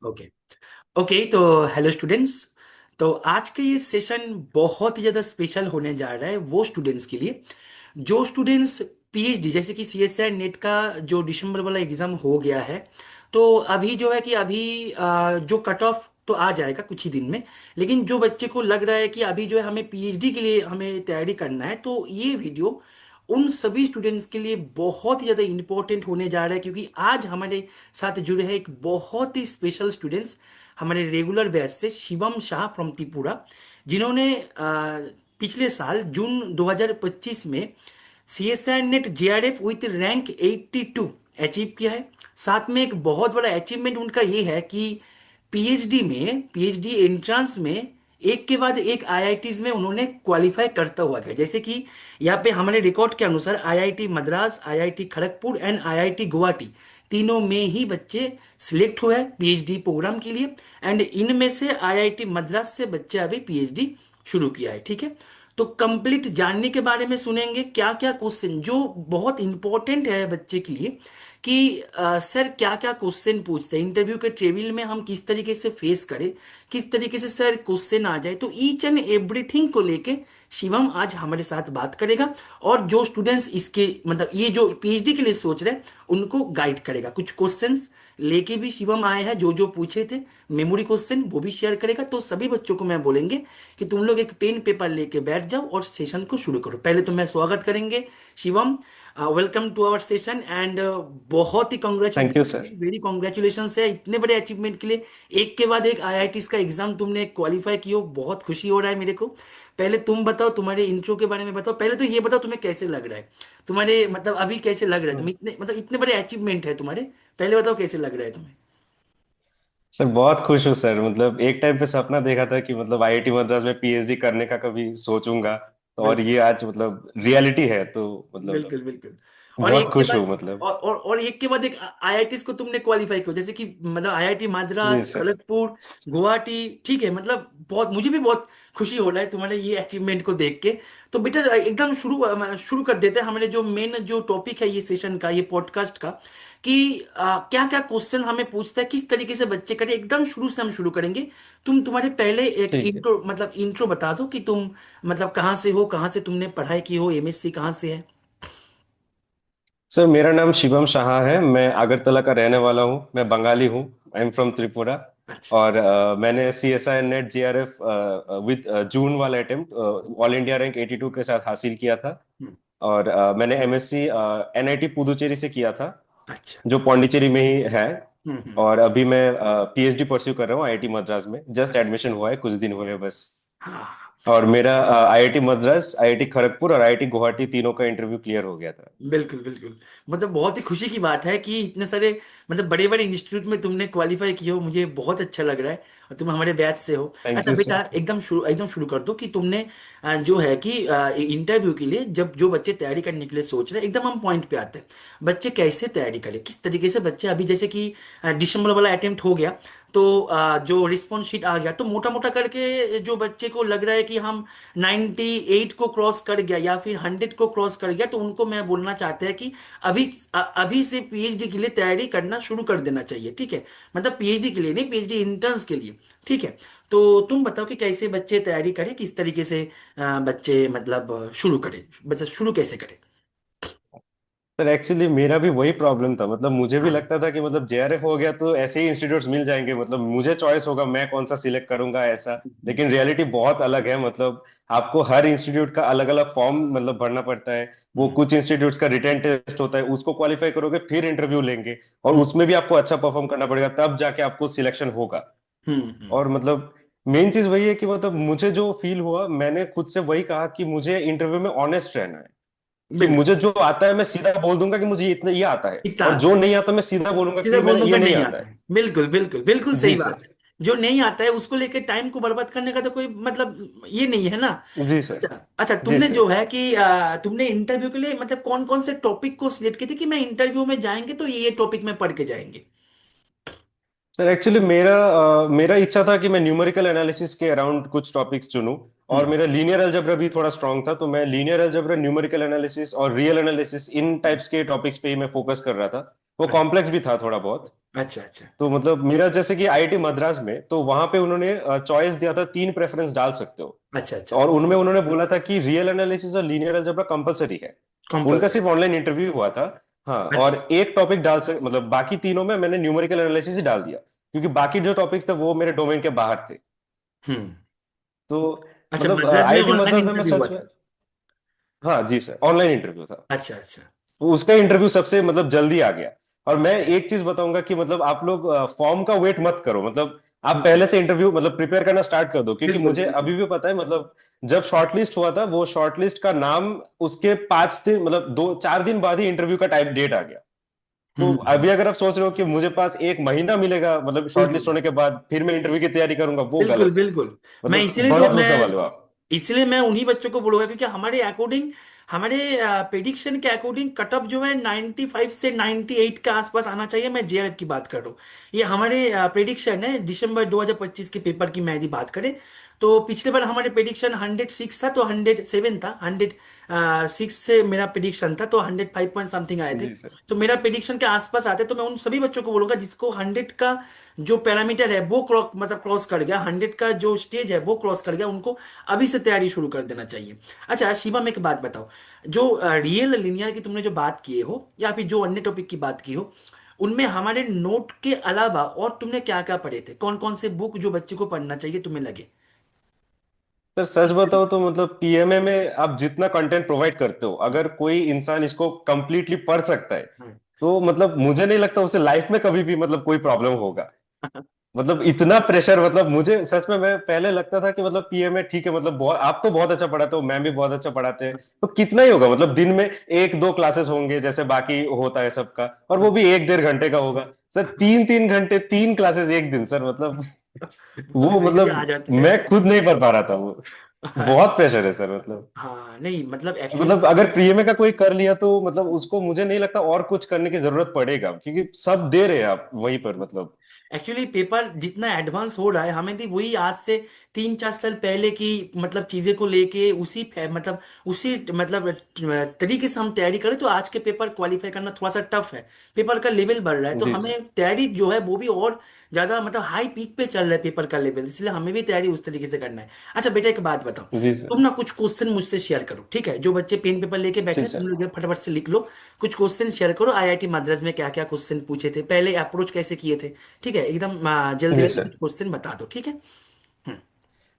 Okay. Okay, तो hello students. तो आज का ये सेशन बहुत ही ज़्यादा स्पेशल होने जा रहा है वो स्टूडेंट्स के लिए जो स्टूडेंट्स पीएचडी, जैसे कि सीएसआई नेट का जो दिसंबर वाला एग्ज़ाम हो गया है। तो अभी जो है कि अभी जो कट ऑफ तो आ जाएगा कुछ ही दिन में। लेकिन जो बच्चे को लग रहा है कि अभी जो है हमें पीएचडी के लिए हमें तैयारी करना है, तो ये वीडियो उन सभी स्टूडेंट्स के लिए बहुत ही ज़्यादा इंपॉर्टेंट होने जा रहा है, क्योंकि आज हमारे साथ जुड़े हैं एक बहुत ही स्पेशल स्टूडेंट्स हमारे रेगुलर बैच से, शिवम शाह फ्रॉम त्रिपुरा, जिन्होंने पिछले साल जून 2025 में CSI net JRF with rank 82 achieve किया है। साथ में एक बहुत बड़ा अचीवमेंट उनका ये है कि पीएचडी एंट्रेंस में एक के बाद एक आईआईटीज में उन्होंने क्वालिफाई करता हुआ गया। जैसे कि यहाँ पे हमारे रिकॉर्ड के अनुसार IIT Madras, IIT Kharagpur and IIT Guwahati तीनों में ही बच्चे सिलेक्ट हुए हैं पीएचडी प्रोग्राम के लिए। एंड इनमें से आईआईटी मद्रास से बच्चे अभी पीएचडी शुरू किया है। ठीक है, तो कंप्लीट जानने के बारे में सुनेंगे क्या क्या क्वेश्चन जो बहुत इंपॉर्टेंट है बच्चे के लिए, कि सर क्या क्या क्वेश्चन पूछते हैं इंटरव्यू के टेबल में, हम किस तरीके से फेस करें, किस तरीके से सर क्वेश्चन आ जाए। तो ईच एंड एवरीथिंग को लेके शिवम आज हमारे साथ बात करेगा। और जो स्टूडेंट्स इसके मतलब ये जो पीएचडी के लिए सोच रहे हैं उनको गाइड करेगा। कुछ क्वेश्चंस लेके भी शिवम आए हैं, जो जो पूछे थे मेमोरी क्वेश्चन वो भी शेयर करेगा। तो सभी बच्चों को मैं बोलेंगे कि तुम लोग एक पेन पेपर लेके बैठ जाओ और सेशन को शुरू करो। पहले तो मैं स्वागत करेंगे Shivam, welcome to our session. And बहुत ही thank you sir. Congratulation, very congratulation है इतने बड़े अचीवमेंट के लिए। एक के बाद एक आईआईटीज का एग्जाम तुमने क्वालिफाई किया, बहुत खुशी हो रहा है मेरे को। पहले तुम बताओ, तुम्हारे इंट्रो के बारे में बताओ। पहले तो ये बताओ तुम्हें कैसे लग रहा है, तुम्हारे मतलब अभी कैसे लग रहा है तुम्हें, इतने मतलब इतने बड़े अचीवमेंट है तुम्हारे। पहले बताओ कैसे लग रहा है तुम्हें। सर बहुत खुश हूँ सर। मतलब एक टाइम पे सपना देखा था कि मतलब आईआईटी मद्रास में पीएचडी करने का कभी सोचूंगा, तो और बिल्कुल ये आज मतलब रियलिटी है, तो मतलब बिल्कुल बिल्कुल। और बहुत एक के खुश बाद हूँ मतलब। और एक के बाद एक आईआईटीज को तुमने क्वालिफाई किया, जैसे कि मतलब IIT JEE Madras, sir. Kharagpur, Guwahati. ठीक है, मतलब बहुत मुझे भी बहुत खुशी हो रहा है तुम्हारे ये अचीवमेंट को देख के। तो बेटा एकदम शुरू शुरू कर देते हैं हमारे जो मेन जो टॉपिक है ये सेशन का, ये पॉडकास्ट का, कि क्या क्या क्वेश्चन हमें पूछता है, किस तरीके से बच्चे करें। एकदम शुरू से हम शुरू करेंगे। तुम्हारे पहले एक ठीक है इंट्रो बता दो कि तुम मतलब कहाँ से हो, कहाँ से तुमने पढ़ाई की हो, एमएससी कहाँ से है। सर। मेरा नाम शिवम शाह है, मैं अगरतला का रहने वाला हूँ, मैं बंगाली हूँ। I am from Tripura. अच्छा। और मैंने C S I NET J R F with June वाला अटेम्प्ट ऑल इंडिया रैंक 82 के साथ हासिल किया था। हम्म। और मैंने एमएससी एनआईटी पुदुचेरी से किया था, अच्छा। जो पौंडीचेरी में ही है। हम्म। और अभी मैं पीएचडी परस्यू कर रहा हूँ आईआईटी मद्रास में, जस्ट अच्छा। एडमिशन हुआ है, कुछ दिन हुए हैं बस। हाँ। और मेरा आईआईटी मद्रास, आईआईटी खड़गपुर और आईआईटी गुवाहाटी तीनों का इंटरव्यू क्लियर हो गया था। बिल्कुल बिल्कुल। मतलब बहुत ही खुशी की बात है कि इतने सारे मतलब बड़े बड़े इंस्टीट्यूट में तुमने क्वालिफाई किए हो, मुझे बहुत अच्छा लग रहा है। और तुम हमारे बैच से हो। थैंक अच्छा यू बेटा, सर। एकदम शुरू कर दो कि तुमने जो है कि इंटरव्यू के लिए जब जो बच्चे तैयारी करने के लिए सोच रहे हैं, एकदम हम पॉइंट पे आते हैं। बच्चे कैसे तैयारी करें, किस तरीके से बच्चे अभी जैसे कि दिसंबर वाला अटेम्प्ट हो गया, तो जो रिस्पॉन्स शीट आ गया, तो मोटा मोटा करके जो बच्चे को लग रहा है कि हम 98 को क्रॉस कर गया या फिर 100 को क्रॉस कर गया, तो उनको मैं बोलना चाहते हैं कि अभी से पीएचडी के लिए तैयारी करना शुरू कर देना चाहिए। ठीक है, मतलब पीएचडी के लिए नहीं, पीएचडी इंटर्न्स के लिए। ठीक है, तो तुम बताओ कि कैसे बच्चे तैयारी करें, किस तरीके से बच्चे मतलब शुरू करें, बच्चे शुरू कैसे करें। सर एक्चुअली मेरा भी वही प्रॉब्लम था। मतलब मुझे भी हाँ। लगता था कि मतलब जेआरएफ हो गया तो ऐसे ही इंस्टीट्यूट्स मिल जाएंगे, मतलब मुझे चॉइस होगा मैं कौन सा सिलेक्ट करूंगा ऐसा। लेकिन रियलिटी बहुत अलग है। मतलब आपको हर इंस्टीट्यूट का अलग अलग फॉर्म मतलब भरना पड़ता है। वो हम्म। कुछ इंस्टीट्यूट्स का रिटन टेस्ट होता है, उसको क्वालिफाई करोगे फिर इंटरव्यू लेंगे, और हम्म। उसमें भी आपको अच्छा परफॉर्म करना पड़ेगा, तब जाके आपको सिलेक्शन होगा। हम्म। और मतलब मेन चीज वही है कि मतलब मुझे जो फील हुआ, मैंने खुद से वही कहा कि मुझे इंटरव्यू में ऑनेस्ट रहना है। कि बिल्कुल। मुझे जो आता है मैं सीधा बोल दूंगा कि मुझे इतना ये आता है, इतना और आता जो है, नहीं आता मैं सीधा बोलूंगा सीधा कि बोल मैंने दूंगा ये नहीं नहीं आता आता है। है। बिल्कुल बिल्कुल बिल्कुल सही जी बात सर। है। जो नहीं आता है उसको लेके टाइम को बर्बाद करने का तो कोई मतलब ये नहीं है ना। जी सर। अच्छा अच्छा, जी तुमने जो सर। है कि तुमने इंटरव्यू के लिए मतलब कौन कौन से टॉपिक को सिलेक्ट किए थे कि मैं इंटरव्यू में जाएंगे तो ये टॉपिक में पढ़ के जाएंगे। सर एक्चुअली मेरा इच्छा था कि मैं न्यूमेरिकल एनालिसिस के अराउंड कुछ टॉपिक्स चुनूं। और हम्म। मेरा लीनियर अलजेब्रा भी थोड़ा स्ट्रांग था, तो मैं लीनियर अलजेब्रा, न्यूमेरिकल एनालिसिस और रियल एनालिसिस, इन टाइप्स के टॉपिक्स पे ही मैं फोकस कर रहा था। वो अच्छा। कॉम्प्लेक्स भी था थोड़ा बहुत। अच्छा अच्छा तो मतलब मेरा जैसे कि आईआईटी मद्रास में, तो वहां पे उन्होंने चॉइस दिया था, तीन प्रेफरेंस डाल सकते हो। अच्छा तो अच्छा। और उनमें उन्होंने बोला था कि रियल एनालिसिस और लीनियर अलजेब्रा कंपलसरी है। उनका कंपल्सरी। सिर्फ ऑनलाइन इंटरव्यू हुआ था। हाँ, अच्छा। और एक टॉपिक डाल सक मतलब बाकी तीनों में मैंने न्यूमेरिकल एनालिसिस ही डाल दिया, क्योंकि बाकी अच्छा। जो टॉपिक्स थे वो मेरे डोमेन के बाहर थे। हम्म। तो अच्छा, मतलब मद्रास में आईआईटी ऑनलाइन मद्रास में मैं इंटरव्यू हुआ सच में, था? हाँ जी सर, ऑनलाइन इंटरव्यू था। अच्छा अच्छा। तो उसका इंटरव्यू सबसे मतलब जल्दी आ गया। और मैं एक चीज बताऊंगा कि मतलब आप लोग फॉर्म का वेट मत करो, मतलब आप हम्म। पहले से इंटरव्यू मतलब प्रिपेयर करना स्टार्ट कर दो, क्योंकि बिल्कुल मुझे बिल्कुल। अभी भी पता है मतलब जब शॉर्टलिस्ट हुआ था, वो शॉर्टलिस्ट का नाम उसके 5 दिन मतलब 2-4 दिन बाद ही इंटरव्यू का टाइप डेट आ गया। तो हम्म। अभी अगर आप सोच रहे हो कि मुझे पास एक महीना मिलेगा मतलब शॉर्टलिस्ट बिल्कुल होने के बाद फिर मैं इंटरव्यू की तैयारी करूंगा, वो बिल्कुल गलत है। बिल्कुल। मैं मतलब इसीलिए तो बड़ा मैं सोचने वाले हो आप। इसलिए मैं उन्हीं बच्चों को बोलूंगा, क्योंकि हमारे अकॉर्डिंग, हमारे प्रिडिक्शन के अकॉर्डिंग कट ऑफ जो है 95 से 98 के आसपास आना चाहिए। मैं जेआरएफ की बात कर रहा हूँ। ये हमारे प्रिडिक्शन है दिसंबर 2025 के पेपर की। मैं यदि बात करें तो पिछले बार हमारे प्रिडिक्शन 106 था, तो 107 था। 106 से मेरा प्रिडिक्शन था, तो 105 पॉइंट समथिंग आए थे। जी सर। तो मेरा प्रिडिक्शन के आसपास आते, तो मैं उन सभी बच्चों को बोलूंगा जिसको 100 का जो पैरामीटर है वो क्रॉस कर गया, 100 का जो स्टेज है वो क्रॉस कर गया, उनको अभी से तैयारी शुरू कर देना चाहिए। अच्छा शिवम, एक बात बताओ, जो रियल लिनियर की तुमने जो बात किए हो या फिर जो अन्य टॉपिक की बात की हो, उनमें हमारे नोट के अलावा और तुमने क्या क्या पढ़े थे? कौन कौन से बुक जो बच्चे को पढ़ना चाहिए तुम्हें लगे? सर सच बताओ तो मतलब पीएमए में आप जितना कंटेंट प्रोवाइड करते हो, अगर कोई इंसान इसको कंप्लीटली पढ़ सकता है, हाँ। तो मतलब मुझे नहीं लगता उसे लाइफ में कभी भी मतलब कोई प्रॉब्लम होगा। मतलब इतना प्रेशर, मतलब मुझे सच में, मैं पहले लगता था कि मतलब पीएमए ठीक है, मतलब बहुत, आप तो बहुत अच्छा पढ़ाते हो, मैम भी बहुत अच्छा पढ़ाते हैं, तो कितना ही होगा, मतलब दिन में 1-2 क्लासेस होंगे जैसे बाकी होता है सबका, और वो भी 1-1.5 घंटे का होगा। सर 3-3 घंटे 3 क्लासेस एक दिन, सर मतलब तो वो फिर भी आ मतलब जाते हैं। मैं खुद नहीं पढ़ पा रहा था वो। बहुत प्रेशर है सर मतलब। हाँ नहीं, मतलब एक्चुअली मतलब अगर पीएमए का कोई कर लिया तो मतलब उसको मुझे नहीं लगता और कुछ करने की जरूरत पड़ेगा, क्योंकि सब दे रहे हैं आप वहीं पर मतलब। एक्चुअली पेपर जितना एडवांस हो रहा है, हमें भी वही आज से 3-4 साल पहले की मतलब चीजें को लेके उसी मतलब तरीके से हम तैयारी करें तो आज के पेपर क्वालिफाई करना थोड़ा सा टफ है। पेपर का लेवल बढ़ रहा है, तो जी जी। हमें तैयारी जो है वो भी और ज्यादा मतलब हाई पीक पे चल रहा है पेपर का लेवल, इसलिए हमें भी तैयारी उस तरीके से करना है। अच्छा बेटा, एक बात बताओ, जी तुम सर। ना कुछ क्वेश्चन मुझसे शेयर करो, ठीक है? जो बच्चे पेन पेपर लेके बैठे जी हैं तुम सर। लोग फटाफट से लिख लो। कुछ क्वेश्चन शेयर करो, आईआईटी मद्रास में क्या क्या क्वेश्चन पूछे थे, पहले अप्रोच कैसे किए थे। ठीक है, एकदम जल्दी जी जल्दी सर। कुछ क्वेश्चन बता दो, ठीक है? हम्म।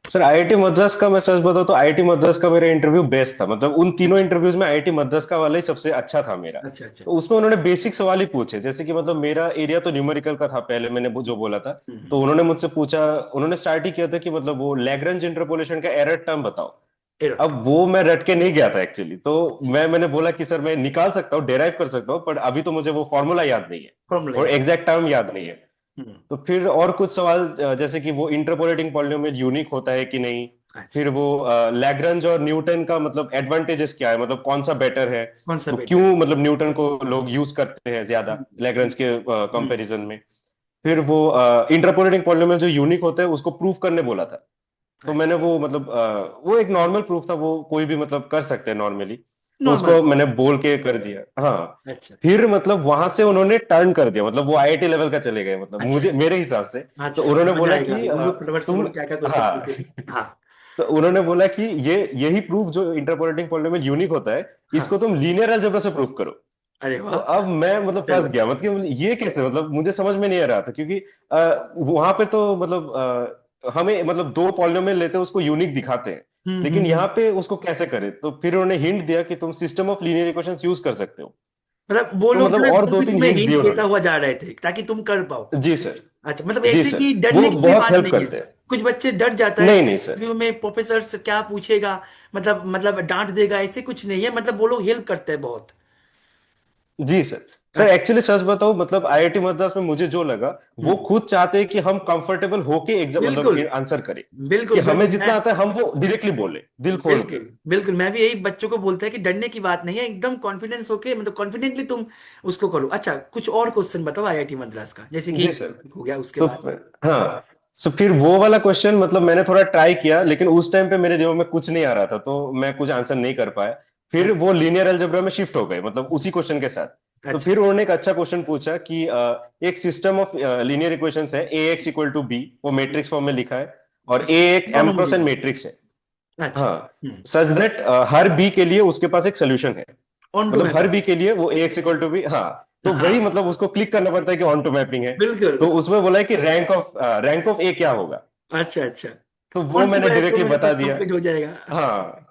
सर आईआईटी मद्रास का मैं सच बताऊं तो आईआईटी मद्रास का मेरा इंटरव्यू बेस्ट था, मतलब उन तीनों अच्छा इंटरव्यूज में आईआईटी मद्रास का वाला ही सबसे अच्छा था मेरा। अच्छा अच्छा। तो उसमें उन्होंने बेसिक सवाल ही पूछे, जैसे कि मतलब मेरा एरिया तो न्यूमेरिकल का था पहले, मैंने जो बोला था। तो हम्म। उन्होंने मुझसे पूछा, उन्होंने स्टार्ट ही किया था कि मतलब वो लैग्रेंज इंटरपोलेशन का एरर टर्म बताओ। एरोट। अब वो मैं रट के नहीं गया था एक्चुअली, तो अच्छा। मैंने बोला कि सर मैं निकाल सकता हूँ, डेराइव कर सकता हूँ, पर अभी तो मुझे वो फॉर्मूला याद नहीं है फॉर्मूला और याद। एग्जैक्ट टर्म याद नहीं है। हम्म। तो फिर और कुछ सवाल जैसे कि वो इंटरपोलेटिंग पॉलिनोमियल यूनिक होता है कि नहीं। अच्छा। फिर वो लैग्रंज और न्यूटन का मतलब एडवांटेजेस क्या है, मतलब कौन सा बेटर है, कौन सा वो बेटर है? क्यों मतलब न्यूटन को लोग यूज करते हैं ज्यादा हम्म। लैग्रंज के हम्म। कंपैरिजन में। फिर वो इंटरपोलेटिंग पॉलिनोमियल जो यूनिक होता है उसको प्रूफ करने बोला था। तो अच्छा। मैंने वो मतलब वो एक नॉर्मल प्रूफ था, वो कोई भी मतलब कर सकते हैं नॉर्मली, तो नॉर्मल। उसको मैंने बोल के कर दिया। हाँ। अच्छा अच्छा। फिर मतलब वहां से उन्होंने टर्न कर दिया, मतलब वो आईआईटी लेवल का चले गए मतलब अच्छा मुझे अच्छा। मेरे हिसाब से। तो अच्छा अच्छा, उन्होंने मजा बोला आएगा कि अभी, बोलो फटाफट से तुम, बोलो क्या क्या क्वेश्चन पूछे थे। हाँ, हाँ। तो उन्होंने बोला कि ये यही प्रूफ जो इंटरपोलेटिंग पॉलिनोमियल यूनिक होता है, इसको हाँ। तुम लीनियर अलजेब्रा से प्रूफ करो। अरे तो वाह। अब मैं मतलब फंस चलो। गया, मतलब ये कैसे, मतलब मुझे समझ में नहीं आ रहा था, क्योंकि वहां पे तो मतलब हमें मतलब दो पॉलिनोमियल लेते हैं उसको यूनिक दिखाते हैं, लेकिन यहाँ हम्म। पे उसको कैसे करें, तो फिर उन्होंने हिंट दिया कि तुम system of linear equations use कर सकते हो। मतलब वो तो लोग जो मतलब है और वो दो भी तीन तुम्हें हिंट दिए हिंट देता उन्होंने। हुआ जा रहे थे ताकि तुम कर पाओ। जी सर। अच्छा, मतलब जी ऐसे सर। कि वो डरने की कोई बहुत बात हेल्प नहीं है। करते हैं। कुछ बच्चे डर जाता है नहीं कि नहीं सर। इंटरव्यू में प्रोफेसर से क्या पूछेगा, मतलब डांट देगा, ऐसे कुछ नहीं है, मतलब वो लोग हेल्प करते हैं बहुत। जी सर। सर अच्छा। एक्चुअली सच बताऊं, मतलब आईआईटी मद्रास में मुझे जो लगा, वो हम्म। खुद चाहते हैं कि हम कंफर्टेबल होके एग्जाम मतलब बिल्कुल आंसर करें, कि बिल्कुल हमें बिल्कुल। मैं जितना आता है हम वो डायरेक्टली बोले दिल खोल के। बिल्कुल बिल्कुल, मैं भी यही बच्चों को बोलता है कि डरने की बात नहीं है, एकदम कॉन्फिडेंस होके मतलब कॉन्फिडेंटली तुम उसको करो। अच्छा, कुछ और क्वेश्चन बताओ आईआईटी मद्रास का, जैसे कि जी सर। हो गया उसके तो बाद। हाँ, सो फिर वो वाला क्वेश्चन मतलब मैंने थोड़ा ट्राई किया, लेकिन उस टाइम पे मेरे दिमाग में कुछ नहीं आ रहा था, तो मैं कुछ आंसर नहीं कर पाया। फिर अच्छा। वो लीनियर अलजेब्रा में शिफ्ट हो गए मतलब उसी क्वेश्चन के साथ। तो अच्छा फिर अच्छा। उन्होंने एक अच्छा क्वेश्चन पूछा कि एक सिस्टम ऑफ लीनियर इक्वेशंस है, A X equal to B, वो मैट्रिक्स फॉर्म में लिखा है, और ए अच्छा, एक non M cross N homogeneous. Matrix है। अच्छा। हाँ, सच दैट हर बी के लिए उसके पास एक सोल्यूशन है। ऑन टू मतलब हर मैपिंग। बी के लिए वो ए एक्स इक्वल टू बी, हाँ। तो वही हाँ मतलब उसको क्लिक करना पड़ता है कि ऑन टू मैपिंग है। बिल्कुल। तो उसमें बोला है कि रैंक ऑफ ए क्या होगा। अच्छा अच्छा। तो वो ऑन टू मैंने है तो डायरेक्टली मेरे बता पास दिया। कंप्लीट हो जाएगा। हाँ।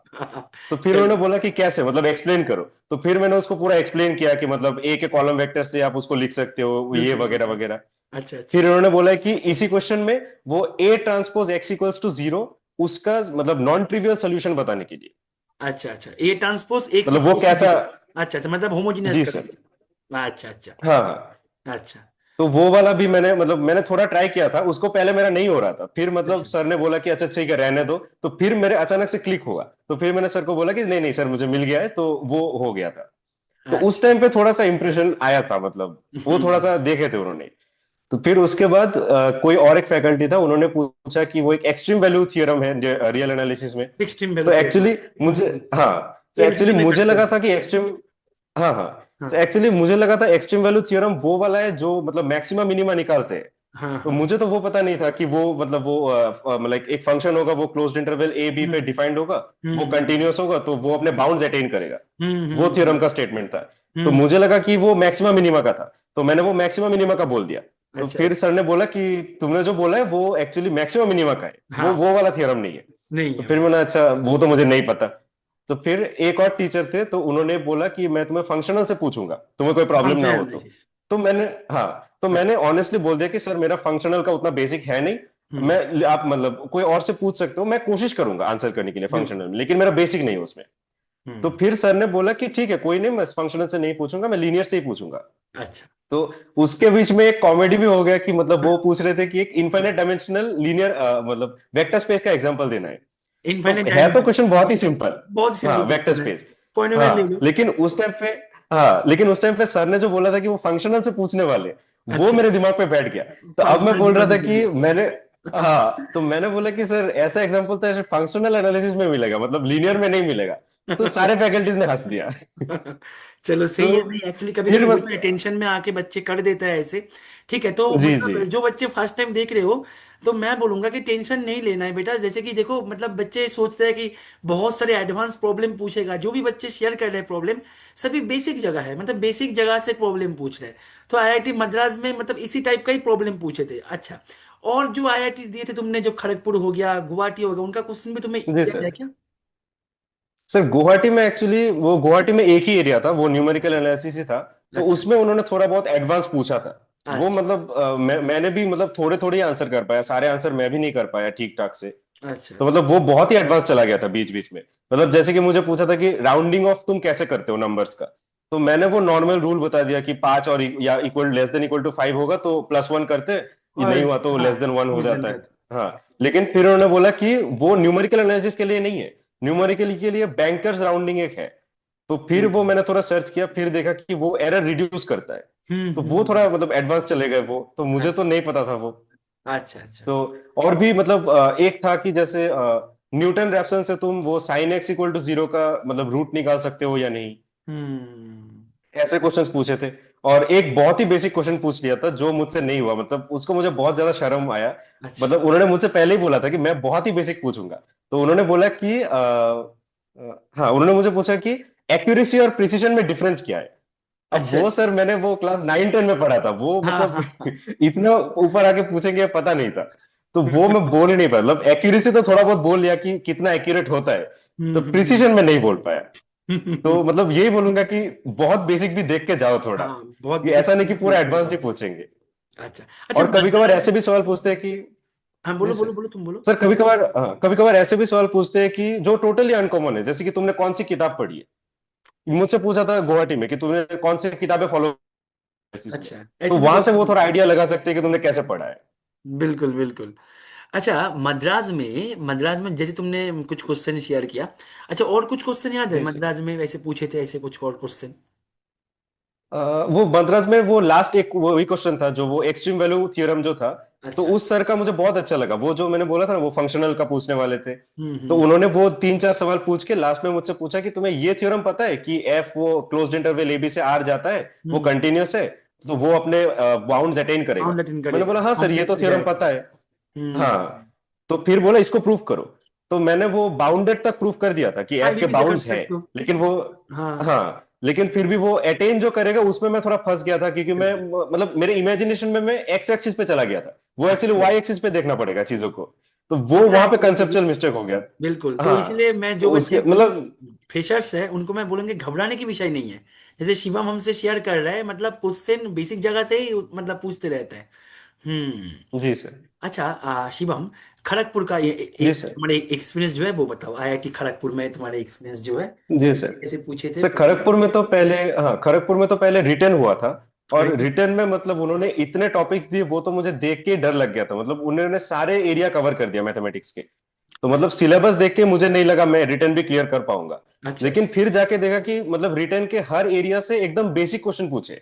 तो फिर चलो। उन्होंने बोला कि कैसे, मतलब एक्सप्लेन करो। तो फिर मैंने उसको पूरा एक्सप्लेन किया कि मतलब ए के कॉलम वेक्टर से आप उसको लिख सकते हो, ये बिल्कुल वगैरह बिल्कुल। वगैरह। अच्छा अच्छा। फिर उन्होंने बोला कि इसी क्वेश्चन में वो A transpose X equals to zero, उसका मतलब नॉन ट्रिवियल सोल्यूशन बताने के लिए, अच्छा अच्छा, ए ट्रांसपोज एक मतलब वो सिक्वल टू कैसा। जीरो। अच्छा अच्छा, मतलब होमोजेनियस जी कर सर। दिया। अच्छा अच्छा। हाँ हाँ। अच्छा तो वो वाला भी मैंने मतलब मैंने थोड़ा ट्राई किया था उसको, पहले मेरा नहीं हो रहा था, फिर मतलब अच्छा। सर ने बोला कि अच्छा ठीक है रहने दो। तो फिर मेरे अचानक से क्लिक हुआ, तो फिर मैंने सर को बोला कि नहीं नहीं सर मुझे मिल गया है, तो वो हो गया था। तो उस अच्छा। टाइम पे थोड़ा सा इंप्रेशन आया था, मतलब वो थोड़ा सा देखे थे उन्होंने। तो फिर उसके बाद कोई और एक फैकल्टी था, उन्होंने पूछा कि वो एक एक्सट्रीम वैल्यू थ्योरम है रियल एनालिसिस में। एक्सट्रीम तो वैल्यू थ्योरम। एक्चुअली मुझे, हाँ, तो एक्चुअली एलसीडी में मुझे करते लगा हैं। था कि एक्सट्रीम, हाँ हाँ, तो हाँ एक्चुअली मुझे लगा था एक्सट्रीम वैल्यू थ्योरम वो वाला है जो मतलब मैक्सिमम मिनिमा निकालते हैं। हाँ तो हाँ। मुझे तो वो पता नहीं था कि वो मतलब वो मतलब एक फंक्शन होगा, वो क्लोज्ड इंटरवल ए बी पे हम्म डिफाइंड होगा, वो हम्म कंटिन्यूअस होगा, तो वो अपने बाउंड्स अटेन करेगा। वो हम्म। थ्योरम का स्टेटमेंट था। तो हम्म। मुझे लगा कि वो मैक्सिमम मिनिमा का था, तो मैंने वो मैक्सिमम मिनिमा का बोल दिया। तो अच्छा फिर अच्छा। सर ने बोला कि तुमने जो बोला है वो एक्चुअली मैक्सिमम मिनिमा का है, वो हाँ। वो वाला थ्योरम नहीं है। नहीं तो है फिर वो। मैंने, अच्छा वो तो मुझे नहीं पता। तो फिर एक और टीचर थे, तो उन्होंने बोला कि मैं तुम्हें फंक्शनल से पूछूंगा, तुम्हें कोई प्रॉब्लम ना फंक्शन हो तो। एनालिसिस। तो मैंने, हाँ, तो मैंने अच्छा। ऑनेस्टली बोल दिया कि सर मेरा फंक्शनल का उतना बेसिक है नहीं। हम्म। मैं, आप मतलब कोई और से पूछ सकते हो, मैं कोशिश करूंगा आंसर करने के लिए बिल्कुल। फंक्शनल में, लेकिन मेरा बेसिक नहीं है उसमें। तो हम्म। फिर सर ने बोला कि ठीक है कोई नहीं, मैं फंक्शनल से नहीं पूछूंगा, मैं लीनियर से ही पूछूंगा। अच्छा। तो उसके बीच में एक कॉमेडी भी हो गया कि मतलब वो पूछ रहे थे कि एक इनफाइनाइट डायमेंशनल लीनियर मतलब वेक्टर स्पेस का एग्जांपल देना है। तो इनफाइनाइट है तो डायमेंशन। क्वेश्चन बहुत ही सिंपल। बहुत हाँ, सिंपल वेक्टर क्वेश्चन है। स्पेस। पॉइनोमियल ले हाँ, लो। लेकिन उस टाइम पे, हाँ लेकिन उस टाइम पे सर ने जो बोला था कि वो फंक्शनल से पूछने वाले, वो अच्छा। मेरे दिमाग पे बैठ गया। तो अब मैं फंक्शनल बोल रहा था दिमाग में कि गया। मैंने, हाँ, तो मैंने बोला कि सर ऐसा एग्जांपल तो ऐसे फंक्शनल एनालिसिस में मिलेगा, मतलब लीनियर में नहीं मिलेगा। तो सारे फैकल्टीज ने हंस दिया। चलो तो सही है। नहीं एक्चुअली कभी कभी फिर होता है, मत, टेंशन में आके बच्चे कर देता है ऐसे। ठीक है, तो जी जी, मतलब जो बच्चे फर्स्ट टाइम देख रहे हो, तो मैं बोलूंगा कि टेंशन नहीं लेना है बेटा। जैसे कि देखो, मतलब बच्चे सोचते हैं कि बहुत सारे एडवांस प्रॉब्लम पूछेगा। जो भी बच्चे शेयर कर रहे हैं प्रॉब्लम, सभी बेसिक जगह है, मतलब बेसिक जगह से प्रॉब्लम पूछ रहे हैं। तो आईआईटी मद्रास में मतलब इसी टाइप का ही प्रॉब्लम पूछे थे। अच्छा, और जो आईआईटीज दिए थे तुमने, जो खड़गपुर हो गया, गुवाहाटी हो गया, उनका क्वेश्चन भी तुम्हें जी किया सर। गया क्या? सर गुवाहाटी में एक्चुअली, वो गुवाहाटी में एक ही एरिया था, वो न्यूमेरिकल एनालिसिस ही था। तो अच्छा उसमें उन्होंने थोड़ा बहुत एडवांस पूछा था। वो अच्छा मतलब मैंने भी मतलब थोड़े थोड़े ही आंसर कर पाया, सारे आंसर मैं भी नहीं कर पाया ठीक ठाक से। अच्छा तो अच्छा। मतलब वो बहुत ही एडवांस चला गया था बीच बीच में। मतलब जैसे कि मुझे पूछा था कि राउंडिंग ऑफ तुम कैसे करते हो नंबर्स का। तो मैंने वो नॉर्मल रूल बता दिया कि 5 और या equal less than equal to 5 होगा तो +1 करते, ये और नहीं हुआ तो हाँ, लेस देन 1 हो रिजन जाता है। का था। हाँ, लेकिन फिर उन्होंने बोला कि वो न्यूमेरिकल एनालिसिस के लिए नहीं है, न्यूमेरिकल के लिए बैंकर्स राउंडिंग एक है। तो फिर वो हम्म मैंने थोड़ा सर्च किया, फिर देखा कि वो एरर रिड्यूस करता है। तो वो हम्म। थोड़ा मतलब एडवांस चले गए वो, तो मुझे तो अच्छा नहीं पता था वो। अच्छा अच्छा। तो और भी मतलब एक था कि जैसे न्यूटन रैप्सन से तुम वो sine X equal to zero का मतलब रूट निकाल सकते हो या नहीं, ऐसे क्वेश्चंस अच्छा पूछे थे। और एक बहुत ही बेसिक क्वेश्चन पूछ लिया था जो मुझसे नहीं हुआ, मतलब उसको मुझे बहुत ज्यादा शर्म आया। अच्छा। मतलब उन्होंने मुझसे पहले ही बोला था कि मैं बहुत ही बेसिक पूछूंगा। तो उन्होंने बोला कि हाँ, उन्होंने मुझे पूछा कि एक्यूरेसी और प्रिसीजन में डिफरेंस क्या है। अब अच्छा वो अच्छा। सर मैंने वो क्लास 9 10 में पढ़ा था, वो हाँ मतलब हाँ हाँ। इतना ऊपर आके पूछेंगे पता नहीं था। तो वो मैं बोल ही नहीं पाया, मतलब एक्यूरेसी तो थोड़ा बहुत बोल लिया कि कितना एक्यूरेट होता है। तो हम्म। प्रिसीजन में नहीं बोल पाया। तो मतलब यही बोलूंगा कि बहुत बेसिक भी देख के जाओ थोड़ा, हाँ, बहुत ये बेसिक ऐसा नहीं कि पूरा देख के एडवांस जाओ। नहीं पूछेंगे। अच्छा अच्छा, और कभी कभार मद्रास। ऐसे भी सवाल पूछते हैं कि, हाँ जी बोलो सर, बोलो बोलो, तुम बोलो। सर कभी कभार ऐसे भी सवाल पूछते हैं कि जो टोटली अनकॉमन है, जैसे कि तुमने कौन सी किताब पढ़ी है। मुझसे पूछा था गुवाहाटी में कि तुमने कौन सी किताबें फॉलो इसमें। अच्छा, तो ऐसे भी वहां से क्वेश्चन वो थोड़ा पूछते आइडिया लगा सकते हैं कि तुमने कैसे पढ़ा है। हैं। बिल्कुल बिल्कुल। अच्छा, मद्रास में जैसे तुमने कुछ क्वेश्चन शेयर किया। अच्छा, और कुछ क्वेश्चन याद है जी सर। मद्रास में वैसे पूछे थे, ऐसे कुछ और क्वेश्चन? वो मद्रास में वो लास्ट एक वही क्वेश्चन था जो वो एक्सट्रीम वैल्यू थ्योरम जो था। तो अच्छा। उस सर का मुझे बहुत अच्छा लगा, वो जो मैंने बोला था ना वो फंक्शनल का पूछने वाले थे। तो हम्म। उन्होंने वो 3-4 सवाल पूछ के लास्ट में मुझसे पूछा कि तुम्हें ये थ्योरम पता है कि एफ वो क्लोज्ड इंटरवल ए बी से आर जाता है, वो हम्म। कंटिन्यूअस है, तो वो अपने बाउंड्स अटेन करेगा। बाउंड अटेन मैंने करेगा, बोला हाँ सर ये बाउंडेड तो पे थ्योरम जाएगा। पता है। हम्म। हाँ। तो फिर बोला इसको प्रूव करो। तो मैंने वो बाउंडेड तक प्रूव कर दिया था कि हाँ, एफ ये के भी से कर बाउंड्स है। सकते हो। लेकिन वो, हाँ। हाँ लेकिन फिर भी वो अटेन जो करेगा उसमें मैं थोड़ा फंस गया था, क्योंकि मैं मतलब मेरे इमेजिनेशन में मैं एक्स एक्सिस पे चला गया था, वो एक्चुअली अच्छा वाई अच्छा। एक्सिस पे देखना पड़ेगा चीजों को। तो वो होता वहां है पे कभी कभी। कंसेप्चुअल मिस्टेक हो गया। बिल्कुल, तो हाँ। इसलिए मैं, तो जो बच्चे उसके मतलब, फ्रेशर्स है उनको मैं बोलूंगी घबराने की विषय नहीं है। जैसे शिवम हमसे शेयर कर रहा है, मतलब क्वेश्चन बेसिक जगह से ही मतलब पूछते रहते हैं। हम्म। जी सर। अच्छा, शिवम, खड़गपुर का ये जी एक सर। तुम्हारे एक्सपीरियंस जो है वो बताओ, आईआईटी खड़गपुर में तुम्हारे एक्सपीरियंस जो है, जी कैसे सर। कैसे पूछे थे सर तो। खड़गपुर में तो पहले, हाँ खड़गपुर में तो पहले रिटर्न हुआ था। और रिटर्न। रिटर्न में मतलब उन्होंने इतने टॉपिक्स दिए, वो तो मुझे देख के ही डर लग गया था, मतलब उन्होंने सारे एरिया कवर कर दिया मैथमेटिक्स के। तो मतलब सिलेबस देख के मुझे नहीं लगा मैं रिटर्न भी क्लियर कर पाऊंगा। अच्छा लेकिन फिर जाके देखा कि मतलब रिटर्न के हर एरिया से एकदम बेसिक क्वेश्चन पूछे।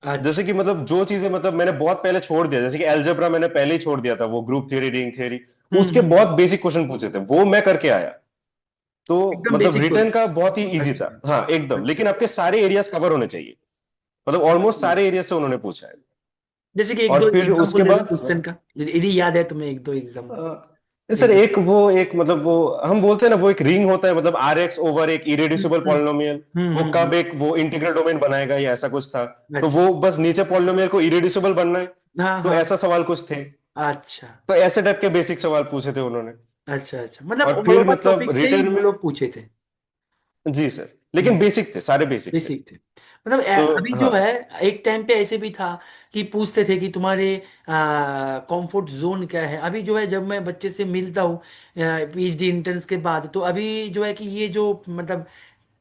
अच्छा। जैसे कि मतलब जो चीजें मतलब मैंने बहुत पहले छोड़ दिया, जैसे कि अलजेब्रा मैंने पहले ही छोड़ दिया था, वो ग्रुप थ्योरी रिंग थ्योरी, उसके बहुत हम्म। बेसिक क्वेश्चन पूछे थे, वो मैं करके आया। तो एकदम मतलब बेसिक रिटर्न का क्वेश्चन। बहुत ही इजी था, अच्छा हाँ एकदम, अच्छा। लेकिन आपके सारे एरियाज कवर होने चाहिए, मतलब ऑलमोस्ट हम्म। सारे एरिया से उन्होंने पूछा है। जैसे कि एक और दो फिर एग्जांपल उसके दे दो बाद क्वेश्चन का, यदि याद है तुम्हें, एक दो एग्जांपल। सर एक दो। एक वो एक मतलब वो हम बोलते हैं ना, वो एक रिंग होता है, मतलब आर एक्स ओवर एक इरेड्यूसिबल हम्म पॉलिनोमियल, वो कब एक वो इंटीग्रल डोमेन बनाएगा या ऐसा कुछ था। तो अच्छा। वो बस नीचे पॉलिनोमियल को इरेड्यूसिबल बनना है। हाँ तो हाँ। ऐसा सवाल कुछ थे। अच्छा तो ऐसे टाइप के बेसिक सवाल पूछे थे उन्होंने। अच्छा। अच्छा, मतलब और ऑल फिर ओवर मतलब टॉपिक से ही रिटर्न वो में, लोग पूछे थे। जी सर, हम्म। लेकिन बेसिक थे, सारे बेसिक थे। बेसिक थे। मतलब तो अभी जो हाँ। है, एक टाइम पे ऐसे भी था कि पूछते थे कि तुम्हारे कंफर्ट जोन क्या है। अभी जो है, जब मैं बच्चे से मिलता हूँ पीएचडी इंटर्न्स के बाद, तो अभी जो है कि ये जो मतलब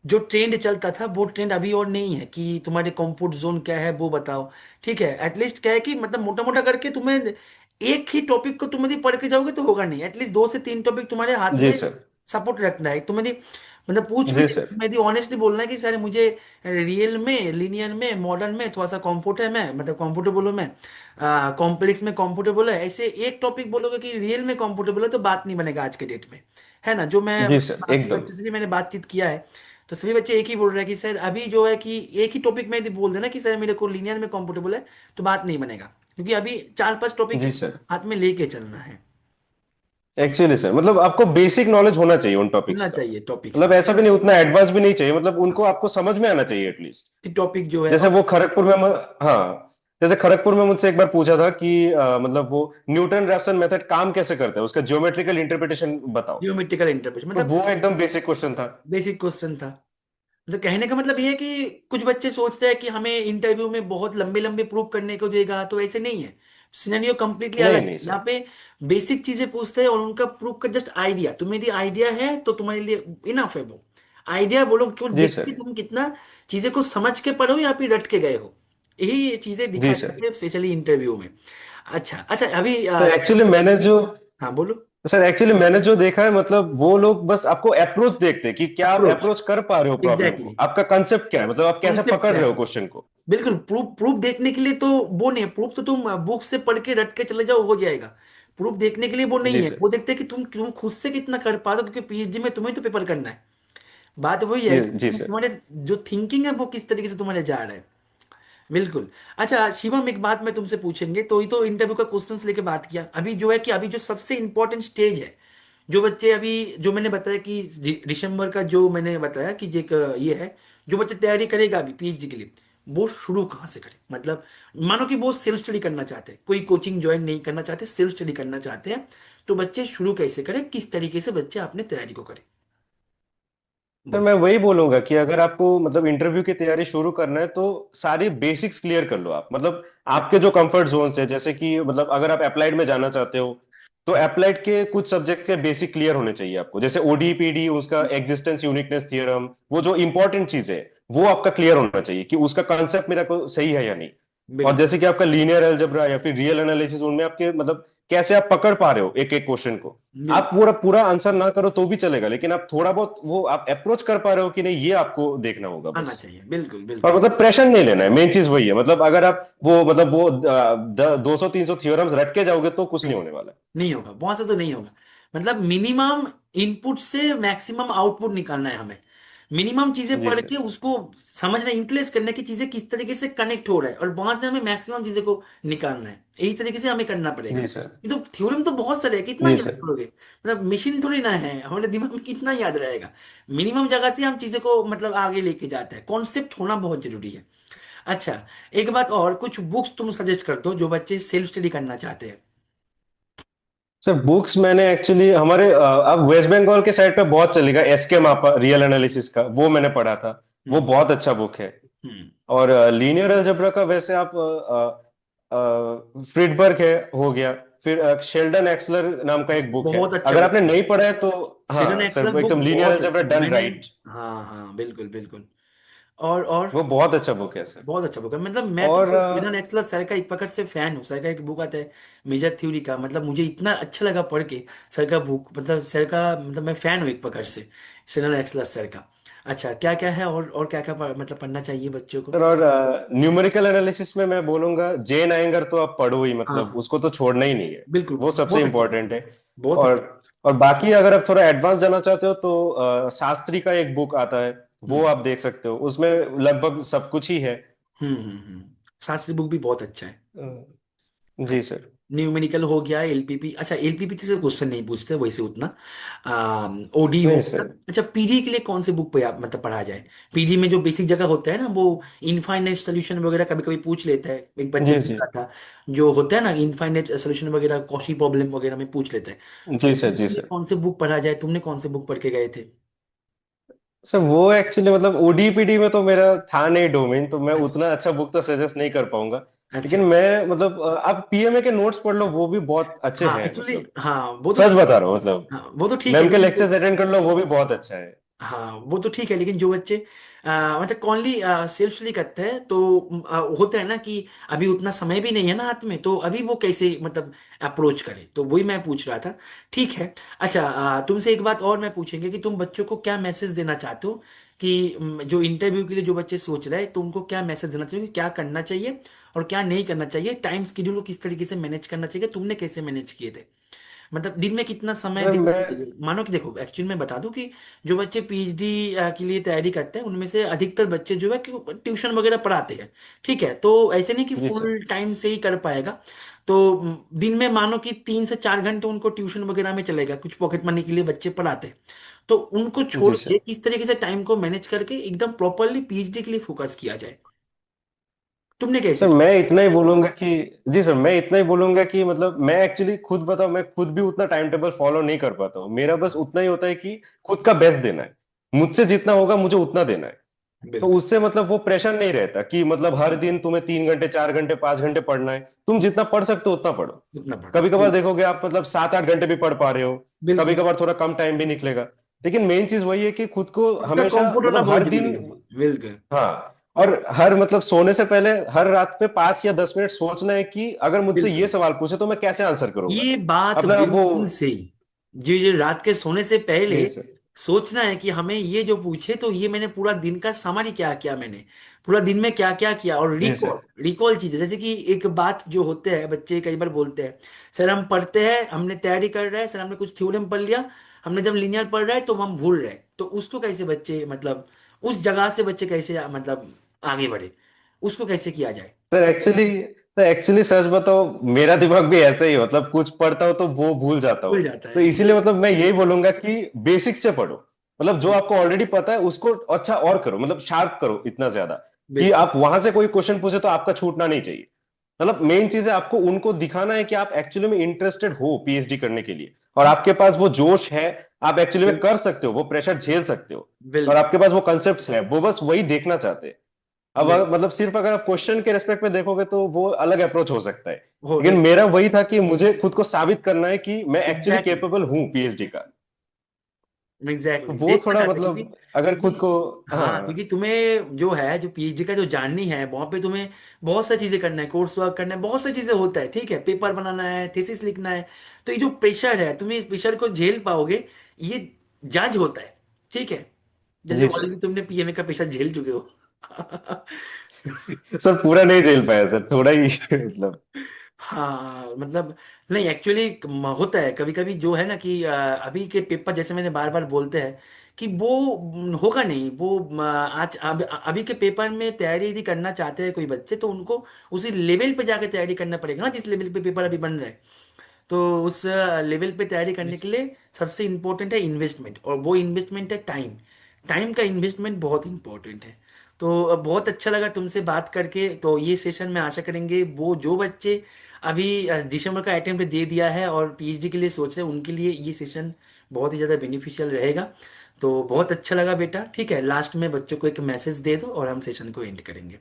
जो ट्रेंड चलता था वो ट्रेंड अभी और नहीं है कि तुम्हारे कंफर्ट जोन क्या है वो बताओ। ठीक है, एटलीस्ट क्या है कि मतलब मोटा मोटा करके तुम्हें एक ही टॉपिक को तुम यदि पढ़ के जाओगे तो होगा नहीं, एटलीस्ट दो से तीन टॉपिक तुम्हारे हाथ जी में सर। सपोर्ट रखना है। तुम यदि मतलब पूछ भी जी ले, सर। तुम्हें यदि ऑनेस्टली बोलना है कि सर मुझे रियल में, लीनियर में, मॉडर्न में थोड़ा सा कंफर्ट है, मैं मतलब कंफर्टेबल हूँ मैं, कॉम्प्लेक्स में कंफर्टेबल है, ऐसे एक टॉपिक बोलोगे कि रियल में कंफर्टेबल है तो बात नहीं बनेगा आज के डेट में। है ना, जो मैं जी सर बाकी एकदम। बच्चों से भी मैंने बातचीत किया है, तो सभी बच्चे एक ही बोल रहे हैं कि सर अभी जो है कि एक ही टॉपिक में यदि बोल देना कि सर मेरे को लीनियर में कंफर्टेबल है, तो बात नहीं बनेगा, क्योंकि अभी चार पांच टॉपिक जी सर। हाथ में लेके चलना है। एक्चुअली सर मतलब आपको बेसिक नॉलेज होना चाहिए उन टॉपिक्स होना का। चाहिए टॉपिक्स मतलब में। ऐसा भी नहीं, उतना एडवांस भी नहीं चाहिए, मतलब उनको आपको समझ में आना चाहिए एटलीस्ट। टॉपिक जो है, जैसे और वो खड़गपुर में हाँ, जैसे खड़गपुर में मुझसे एक बार पूछा था कि मतलब वो न्यूटन रैप्सन मेथड काम कैसे करता है, उसका ज्योमेट्रिकल इंटरप्रिटेशन बताओ। जियोमेट्रिकल इंटरप्रेशन, तो मतलब वो एकदम बेसिक क्वेश्चन था। बेसिक क्वेश्चन था। मतलब कहने का मतलब ये है कि कुछ बच्चे सोचते हैं कि हमें इंटरव्यू में बहुत लंबे लंबे प्रूव करने को देगा, तो ऐसे नहीं है। सिनेरियो कम्प्लीटली नहीं अलग है नहीं यहाँ सर। पे। बेसिक चीजें पूछते हैं और उनका प्रूफ का जस्ट आइडिया, तुम्हें यदि आइडिया है तो तुम्हारे लिए इनफ है वो आइडिया। बोलो केवल जी देखिए सर। तुम कितना चीजें को समझ के पढ़ो या फिर रट के गए हो, यही चीजें जी दिखाई सर। जाती है स्पेशली इंटरव्यू में। अच्छा अच्छा, अभी तो एक्चुअली मैंने जो, हाँ बोलो। सर एक्चुअली मैंने जो देखा है, मतलब वो लोग बस आपको अप्रोच देखते हैं कि क्या आप अप्रोच। अप्रोच कर पा रहे हो प्रॉब्लम को, एग्जैक्टली। आपका कंसेप्ट क्या है, मतलब आप कैसे कॉन्सेप्ट पकड़ क्या रहे हो है। क्वेश्चन को। बिल्कुल, प्रूफ प्रूफ देखने के लिए तो वो नहीं है। प्रूफ तो तुम बुक से पढ़ के रट के चले जाओ हो जाएगा। प्रूफ देखने के लिए वो नहीं जी है, सर। वो देखते हैं कि तुम खुद से कितना कर पा दो, क्योंकि पीएचडी में तुम्हें तो पेपर करना है। बात वही है जी कि जी सर। तुम्हारे जो थिंकिंग है वो किस तरीके से तुम्हारे जा रहा है। बिल्कुल। अच्छा शिवम, एक बात मैं तुमसे पूछेंगे, तो ये तो इंटरव्यू का क्वेश्चंस लेके बात किया, अभी जो है कि अभी जो सबसे इंपॉर्टेंट स्टेज है, जो बच्चे अभी, जो मैंने बताया कि दिसंबर का जो मैंने बताया कि ये ये है, जो बच्चे तैयारी करेगा अभी पीएचडी के लिए, वो शुरू कहाँ से करे। मतलब मानो कि वो सेल्फ स्टडी करना चाहते हैं, कोई कोचिंग ज्वाइन नहीं करना चाहते, सेल्फ स्टडी करना चाहते हैं, तो बच्चे शुरू कैसे करें, किस तरीके से बच्चे अपने तैयारी को करें। सर बोलो। मैं वही बोलूंगा कि अगर आपको मतलब इंटरव्यू की तैयारी शुरू करना है तो सारी बेसिक्स क्लियर कर लो आप, मतलब आपके जो कंफर्ट जोन है, जैसे कि मतलब अगर आप अप्लाइड में जाना चाहते हो तो अप्लाइड के कुछ सब्जेक्ट्स के बेसिक क्लियर होने चाहिए आपको, जैसे ओडीपीडी, उसका एग्जिस्टेंस यूनिकनेस थ्योरम, वो जो इंपॉर्टेंट चीज है वो आपका क्लियर होना चाहिए कि उसका कॉन्सेप्ट मेरा को सही है या नहीं। और बिल्कुल। जैसे कि आपका लीनियर अलजेब्रा या फिर रियल एनालिसिस, उनमें आपके मतलब कैसे आप पकड़ पा रहे हो एक एक क्वेश्चन को। बिल्कुल। आप पूरा पूरा आंसर ना करो तो भी चलेगा, लेकिन आप थोड़ा बहुत वो आप अप्रोच कर पा रहे हो कि नहीं, ये आपको देखना होगा आना बस। चाहिए, बिल्कुल और बिल्कुल। मतलब प्रेशर नहीं लेना है, मेन चीज वही है। मतलब अगर आप वो मतलब वो 200-300 थियोरम्स रट के जाओगे तो कुछ नहीं नहीं, होने वाला। नहीं होगा, बहुत से तो नहीं होगा। मतलब मिनिमम इनपुट से मैक्सिमम आउटपुट निकालना है हमें। मिनिमम चीजें जी पढ़ के सर। उसको समझना, यूटिलाइज करने की चीजें किस तरीके से कनेक्ट हो रहा है, और वहां से हमें मैक्सिमम चीजें को निकालना है। यही तरीके से हमें करना पड़ेगा। जी सर। ये तो थ्योरम तो बहुत सारे है, कितना जी याद सर। करोगे? मतलब मशीन थोड़ी ना है, हमारे दिमाग में कितना याद रहेगा? मिनिमम जगह से हम चीजें को मतलब आगे लेके जाते हैं, कॉन्सेप्ट होना बहुत जरूरी है। अच्छा, एक बात और, कुछ बुक्स तुम सजेस्ट कर दो जो बच्चे सेल्फ स्टडी करना चाहते हैं। सर बुक्स मैंने एक्चुअली हमारे अब वेस्ट बंगाल के साइड पे बहुत चलेगा, एसके मापा रियल एनालिसिस का, वो मैंने पढ़ा था। वो हम्म बहुत अच्छा बुक है। हम्म। और लीनियर अलजेब्रा का वैसे आप फ्रिडबर्ग है, हो गया। फिर शेल्डन एक्सलर नाम का एक बुक है, बहुत अच्छा अगर बुक आपने है। नहीं पढ़ा है तो। सिरन हाँ एक्सलर सर, बुक एकदम लीनियर बहुत अलजेब्रा अच्छा है, डन मैंने। राइट। हाँ हाँ, बिल्कुल बिल्कुल। और वो बहुत अच्छा बुक है सर। बहुत अच्छा बुक है। मतलब मैं और तो सिरन एक्सलर सर का एक प्रकार से फैन हूँ। सर का एक बुक आता है मेजर थ्योरी का, मतलब मुझे इतना अच्छा लगा पढ़ के। सर का बुक, मतलब सर का, मतलब मैं फैन हूँ एक प्रकार से सिरन एक्सलर सर का। अच्छा, क्या क्या है और क्या क्या मतलब पढ़ना चाहिए बच्चों को? सर और न्यूमेरिकल एनालिसिस में मैं बोलूंगा जेन आयंगर तो आप पढ़ो ही, हाँ मतलब हाँ, उसको तो छोड़ना ही नहीं है। बिल्कुल, वो सबसे बहुत अच्छा बुक इम्पोर्टेंट है, है। बहुत और अच्छा। और बाकी अगर आप थोड़ा एडवांस जाना चाहते हो तो शास्त्री का एक बुक आता है, वो हम्म आप देख सकते हो, उसमें लगभग सब कुछ ही है। शास्त्री बुक भी बहुत अच्छा है। जी सर। न्यूमेरिकल हो गया, एलपीपी। अच्छा, एलपीपी से क्वेश्चन नहीं पूछते वैसे उतना। ओडी हो नहीं गया। सर। अच्छा, पीडी के लिए कौन से बुक पे आप मतलब पढ़ा जाए? पीडी में जो बेसिक जगह होता है ना, वो इनफाइनाइट सोल्यूशन वगैरह कभी कभी पूछ लेता है, एक बच्चे जी जी। पूछा था। जो होता है ना इनफाइनाइट सोल्यूशन वगैरह, कॉशी प्रॉब्लम वगैरह में पूछ लेता है। तो जी सर। जी उसके लिए सर। कौन से बुक पढ़ा जाए? तुमने कौन से बुक पढ़ के गए थे? सर वो एक्चुअली मतलब ओडीपीडी में तो मेरा था नहीं डोमेन, तो मैं अच्छा उतना अच्छा बुक तो सजेस्ट नहीं कर पाऊंगा। लेकिन अच्छा। मैं मतलब आप पीएमए के नोट्स पढ़ लो, वो भी बहुत अच्छे हाँ हैं एक्चुअली, मतलब। हाँ वो तो सच ठीक बता है। रहा हूँ मतलब। हाँ वो तो ठीक है, मैम के लेकिन लेक्चर्स अटेंड कर लो, वो भी बहुत अच्छा है। हाँ वो तो ठीक है, लेकिन जो बच्चे मतलब कॉनली सेल्फ स्टडी करते हैं, तो होता है ना कि अभी उतना समय भी नहीं है ना हाथ में, तो अभी वो कैसे मतलब अप्रोच करे, तो वही मैं पूछ रहा था। ठीक है। अच्छा, तुमसे एक बात और मैं पूछेंगे कि तुम बच्चों को क्या मैसेज देना चाहते हो कि जो इंटरव्यू के लिए जो बच्चे सोच रहे हैं, तो उनको क्या मैसेज देना चाहिए कि क्या करना चाहिए और क्या नहीं करना चाहिए? टाइम स्केड्यूल को किस तरीके से मैनेज करना चाहिए? तुमने कैसे मैनेज किए थे? मतलब दिन में कितना समय सर देना मैं। चाहिए? मानो कि देखो, एक्चुअली मैं बता दूं कि जो बच्चे पीएचडी के लिए तैयारी करते हैं, उनमें से अधिकतर बच्चे जो है कि ट्यूशन वगैरह पढ़ाते हैं। ठीक है, तो ऐसे नहीं कि जी सर। फुल टाइम से ही कर पाएगा। तो दिन में मानो कि 3 से 4 घंटे उनको ट्यूशन वगैरह में चलेगा, कुछ पॉकेट मनी के लिए बच्चे पढ़ाते हैं। तो उनको छोड़ जी के सर। किस तरीके से टाइम को मैनेज करके एकदम प्रॉपरली पीएचडी के लिए फोकस किया जाए? तुमने कैसे सर किया? मैं इतना ही बोलूंगा कि जी सर, मैं इतना ही बोलूंगा कि मतलब मैं एक्चुअली खुद बताऊं, मैं खुद भी उतना टाइम टेबल फॉलो नहीं कर पाता हूँ। मेरा बस हाँ, उतना ही होता है कि खुद का बेस्ट देना है, मुझसे जितना होगा मुझे उतना देना है। तो बिल्कुल। उससे मतलब वो प्रेशर नहीं रहता कि मतलब हर दिन तुम्हें 3 घंटे 4 घंटे 5 घंटे पढ़ना है। तुम जितना पढ़ सकते हो उतना पढ़ो। उतना पढ़ो, कभी कभार बिल्कुल देखोगे आप मतलब 7-8 घंटे भी पढ़ पा रहे हो, कभी बिल्कुल। कभार थोड़ा कम टाइम भी निकलेगा। लेकिन मेन चीज वही है कि खुद को खुद का हमेशा कंफर्ट होना मतलब बहुत हर जरूरी दिन। है। बिल्कुल हाँ। और हर मतलब सोने से पहले हर रात पे 5 या 10 मिनट सोचना है कि अगर मुझसे ये बिल्कुल। सवाल पूछे तो मैं कैसे आंसर करूंगा। ये बात अपना वो। बिल्कुल सही। जी जी, रात के सोने से पहले जी सर। सोचना है कि हमें ये जो पूछे, तो ये मैंने पूरा दिन का समरी क्या किया, मैंने पूरा दिन में क्या क्या किया, और जी रिकॉल सर। रिकॉल चीजें, जैसे कि एक बात जो होते हैं बच्चे कई बार बोलते हैं, सर हम पढ़ते हैं, हमने तैयारी कर रहे हैं सर, हमने कुछ थ्योरम पढ़ लिया, हमने जब लीनियर पढ़ रहा है तो हम भूल रहे हैं। तो उसको कैसे बच्चे मतलब, उस जगह से बच्चे कैसे मतलब आगे बढ़े, उसको कैसे किया जाए? सर एक्चुअली सच बताओ, मेरा दिमाग भी ऐसा ही है, मतलब कुछ पढ़ता हो तो वो भूल जाता हो। भूल जाता तो है इसीलिए मतलब मैं यही बोलूंगा कि बेसिक से पढ़ो। मतलब जो बिल्कुल आपको ऑलरेडी पता है उसको अच्छा और करो, मतलब शार्प करो इतना ज्यादा कि बिल्कुल आप वहां से कोई क्वेश्चन पूछे तो आपका छूटना नहीं चाहिए। मतलब मेन चीज है आपको उनको दिखाना है कि आप एक्चुअली में इंटरेस्टेड हो पीएचडी करने के लिए, और आपके पास वो जोश है। आप एक्चुअली में कर सकते हो, वो प्रेशर झेल सकते हो। और बिल्कुल आपके पास वो कंसेप्ट है, वो बस वही देखना चाहते हैं। अब बिल्कुल। मतलब सिर्फ अगर आप क्वेश्चन के रेस्पेक्ट में देखोगे तो वो अलग अप्रोच हो सकता है। हो लेकिन नहीं। मेरा वही था कि मुझे खुद को साबित करना है कि मैं एक्चुअली एग्जैक्टली, कैपेबल हूँ पीएचडी का। तो एग्जैक्टली वो देखना थोड़ा चाहते हैं, क्योंकि मतलब अगर खुद क्योंकि को। हाँ, क्योंकि हाँ। तुम्हें जो है, जो पीएचडी का जो जाननी है, वहाँ पे तुम्हें बहुत सारी चीजें करना है, कोर्स वर्क करना है, बहुत सारी चीजें होता है, ठीक है, पेपर बनाना है, थीसिस लिखना है। तो ये जो प्रेशर है, तुम्हें इस प्रेशर को झेल पाओगे, ये जज होता है, ठीक है। जैसे जी सर। ऑलरेडी तुमने पीएमए का प्रेशर झेल चुके हो। सर पूरा नहीं झेल पाया सर, थोड़ा ही मतलब। हाँ मतलब, नहीं एक्चुअली होता है कभी कभी, जो है ना कि अभी के पेपर, जैसे मैंने बार बार बोलते हैं कि वो होगा नहीं, वो अभी के पेपर में तैयारी यदि करना चाहते हैं कोई बच्चे, तो उनको उसी लेवल पे जाके तैयारी करना पड़ेगा ना, जिस लेवल पे पेपर अभी बन रहा है। तो उस लेवल पे तैयारी जी करने के सर। लिए सबसे इम्पोर्टेंट है इन्वेस्टमेंट, और वो इन्वेस्टमेंट है टाइम। टाइम का इन्वेस्टमेंट बहुत इंपॉर्टेंट है। तो बहुत अच्छा लगा तुमसे बात करके। तो ये सेशन में आशा करेंगे वो जो बच्चे अभी दिसंबर का अटेम्प्ट दे दिया है और पीएचडी के लिए सोच रहे हैं, उनके लिए ये सेशन बहुत ही ज़्यादा बेनिफिशियल रहेगा। तो बहुत अच्छा लगा बेटा, ठीक है, लास्ट में बच्चों को एक मैसेज दे दो और हम सेशन को एंड करेंगे।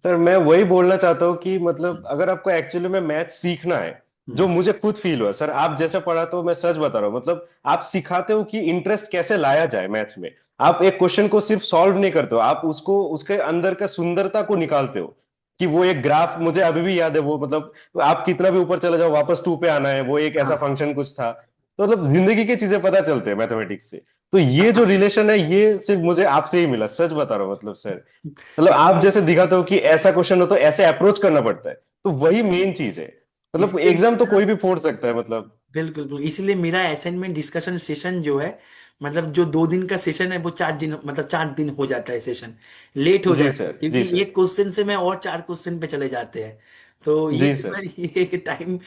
सर मैं वही बोलना चाहता हूँ कि मतलब अगर आपको एक्चुअली में मैथ सीखना है, जो हम्म। मुझे खुद फील हुआ सर, आप जैसे पढ़ा, तो मैं सच बता रहा हूँ, मतलब आप सिखाते हो कि इंटरेस्ट कैसे लाया जाए मैथ्स में। आप एक क्वेश्चन को सिर्फ सॉल्व नहीं करते हो, आप उसको उसके अंदर का सुंदरता को निकालते हो। कि वो एक ग्राफ मुझे अभी भी याद है, वो मतलब आप कितना भी ऊपर चले जाओ, वापस टू पे आना है, वो एक ऐसा हाँ फंक्शन कुछ था। तो मतलब जिंदगी की चीजें पता चलते हैं मैथमेटिक्स से। तो ये जो हाँ। रिलेशन है, ये सिर्फ मुझे आपसे ही मिला, सच बता रहा हूँ मतलब सर। मतलब आप जैसे दिखाते हो कि ऐसा क्वेश्चन हो तो ऐसे अप्रोच करना पड़ता है, तो वही मेन चीज है। मतलब इसलिए एग्जाम तो मेरा, कोई भी फोड़ सकता है मतलब। बिल्कुल बिल्कुल, इसीलिए मेरा असाइनमेंट डिस्कशन सेशन जो है, मतलब जो 2 दिन का सेशन है, वो 4 दिन, मतलब 4 दिन हो जाता है सेशन, लेट हो जी जाता है, सर। जी क्योंकि सर। एक क्वेश्चन से मैं और 4 क्वेश्चन पे चले जाते हैं। तो ये जी जो सर। है, ये एक टाइम,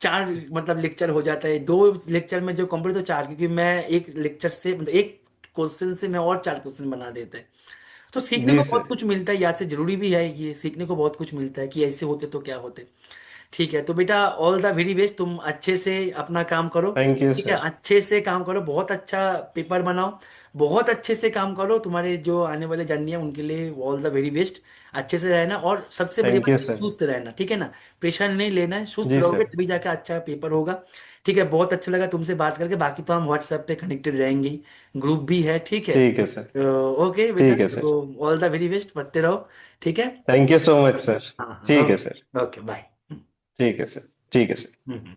चार मतलब लेक्चर हो जाता है, 2 लेक्चर में जो कंप्लीट, तो चार, क्योंकि मैं एक लेक्चर से, मतलब एक क्वेश्चन से मैं और 4 क्वेश्चन बना देते हैं। तो सीखने जी को सर। बहुत कुछ मिलता है, यहाँ से जरूरी भी है, ये सीखने को बहुत कुछ मिलता है कि ऐसे होते तो क्या होते। ठीक है, तो बेटा ऑल द वेरी बेस्ट, तुम अच्छे से अपना काम करो। थैंक यू ठीक है, सर। अच्छे से काम करो, बहुत अच्छा पेपर बनाओ, बहुत अच्छे से काम करो, तुम्हारे जो आने वाले जर्नी है उनके लिए ऑल द वेरी बेस्ट। अच्छे से रहना, और सबसे बड़ी थैंक बात यू है, सर। सुस्त रहना, ठीक है ना। प्रेशर नहीं लेना है, सुस्त जी रहोगे सर। तभी जाके अच्छा पेपर होगा। ठीक है, बहुत अच्छा लगा तुमसे बात करके, बाकी तो हम व्हाट्सएप पे कनेक्टेड रहेंगे ही, ग्रुप भी है, ठीक है। ठीक है सर। ओके बेटा, ठीक है सर। तो ऑल द वेरी बेस्ट, पढ़ते रहो। ठीक है। Thank you so much sir. हाँ हाँ, ठीक है सर। Okay okay, bye. ठीक है सर। ठीक है सर। हम्म।